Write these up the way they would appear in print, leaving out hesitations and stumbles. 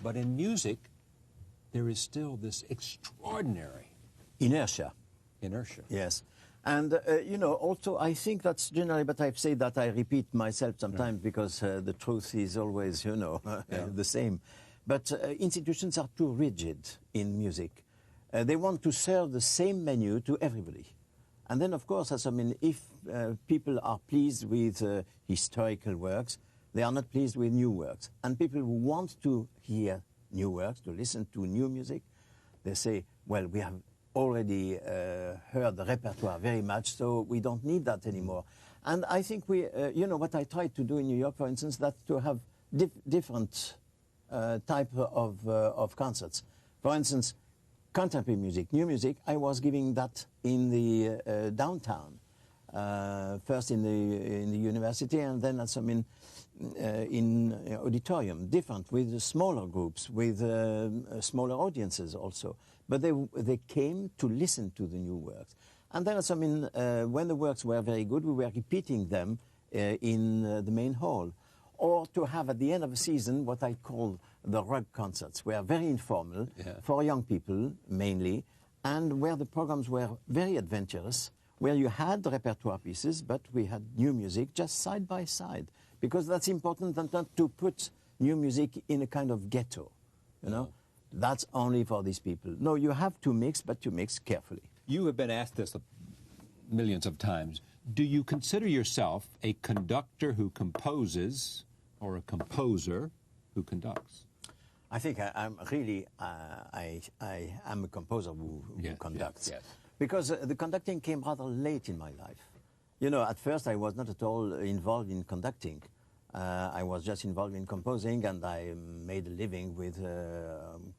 But in music, there is still this extraordinary inertia. Inertia. Yes. And, you know, also I think that's generally, but I've said that I repeat myself sometimes because the truth is always, you know, the same. But institutions are too rigid in music. They want to serve the same menu to everybody. And then, of course, as I mean, if people are pleased with historical works, they are not pleased with new works. And people who want to hear new works, to listen to new music, they say, well, we have already heard the repertoire very much, so we don't need that anymore. And I think we, you know, what I tried to do in New York, for instance, that's to have different type of concerts. For instance, contemporary music, new music, I was giving that in the downtown. First in the university, and then I mean, in auditorium, different, with smaller groups, with smaller audiences also. But they came to listen to the new works. And then, I mean, when the works were very good, we were repeating them in the main hall. Or to have at the end of the season what I call the rug concerts, were very informal, for young people mainly, and where the programs were very adventurous, where you had repertoire pieces, but we had new music just side by side. Because that's important, and not to put new music in a kind of ghetto, you know? That's only for these people. No, you have to mix, but you mix carefully. You have been asked this millions of times. Do you consider yourself a conductor who composes or a composer who conducts? I think I'm really, I am a composer who conducts. Yes. Because the conducting came rather late in my life. You know, at first I was not at all involved in conducting. I was just involved in composing, and I made a living with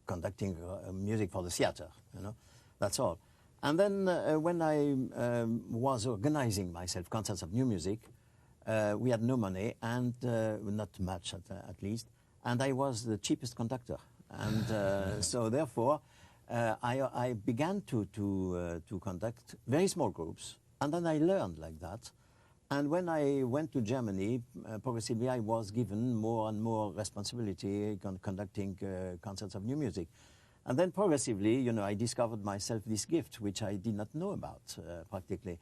conducting music for the theater, you know, that's all. And then when I was organizing myself, concerts of new music, we had no money, and not much at least, and I was the cheapest conductor. And so therefore, I began to conduct very small groups, and then I learned like that. And when I went to Germany, progressively I was given more and more responsibility conducting concerts of new music. And then progressively, you know, I discovered myself this gift, which I did not know about practically.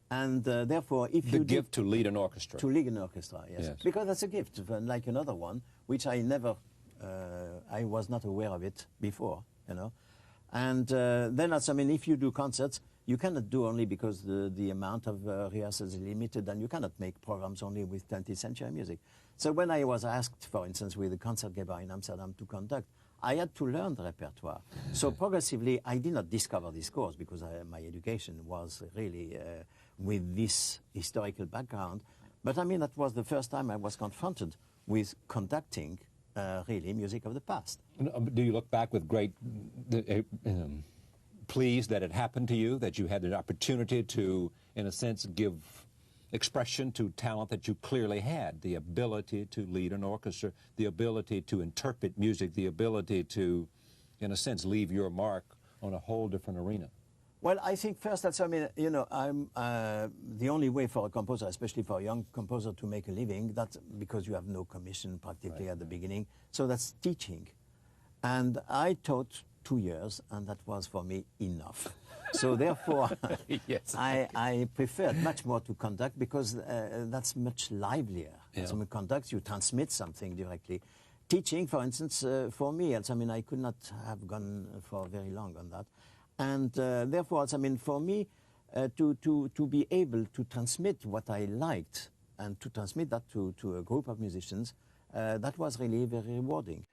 And therefore, if you... The gift to lead an orchestra. To lead an orchestra, yes. Because that's a gift, like another one, which I never, I was not aware of it before, you know. And then, I mean, if you do concerts, you cannot do only because the amount of rehearsals is limited, and you cannot make programs only with 20th century music. So when I was asked, for instance, with the Concertgeber in Amsterdam to conduct, I had to learn the repertoire. So progressively, I did not discover this course because my education was really with this historical background. But I mean, that was the first time I was confronted with conducting really music of the past. Do you look back with great pleased that it happened to you, that you had the opportunity to, in a sense, give expression to talent that you clearly had, the ability to lead an orchestra, the ability to interpret music, the ability to, in a sense, leave your mark on a whole different arena? Well, I think first that's, I mean, you know, I'm the only way for a composer, especially for a young composer, to make a living, that's because you have no commission practically at the beginning, so that's teaching. And I taught 2 years, and that was for me enough. So therefore, I preferred much more to conduct because that's much livelier. Yeah. So when you conduct, you transmit something directly. Teaching, for instance, for me, I mean, I could not have gone for very long on that. And therefore, I mean, for me, to be able to transmit what I liked and to transmit that to a group of musicians, that was really very rewarding.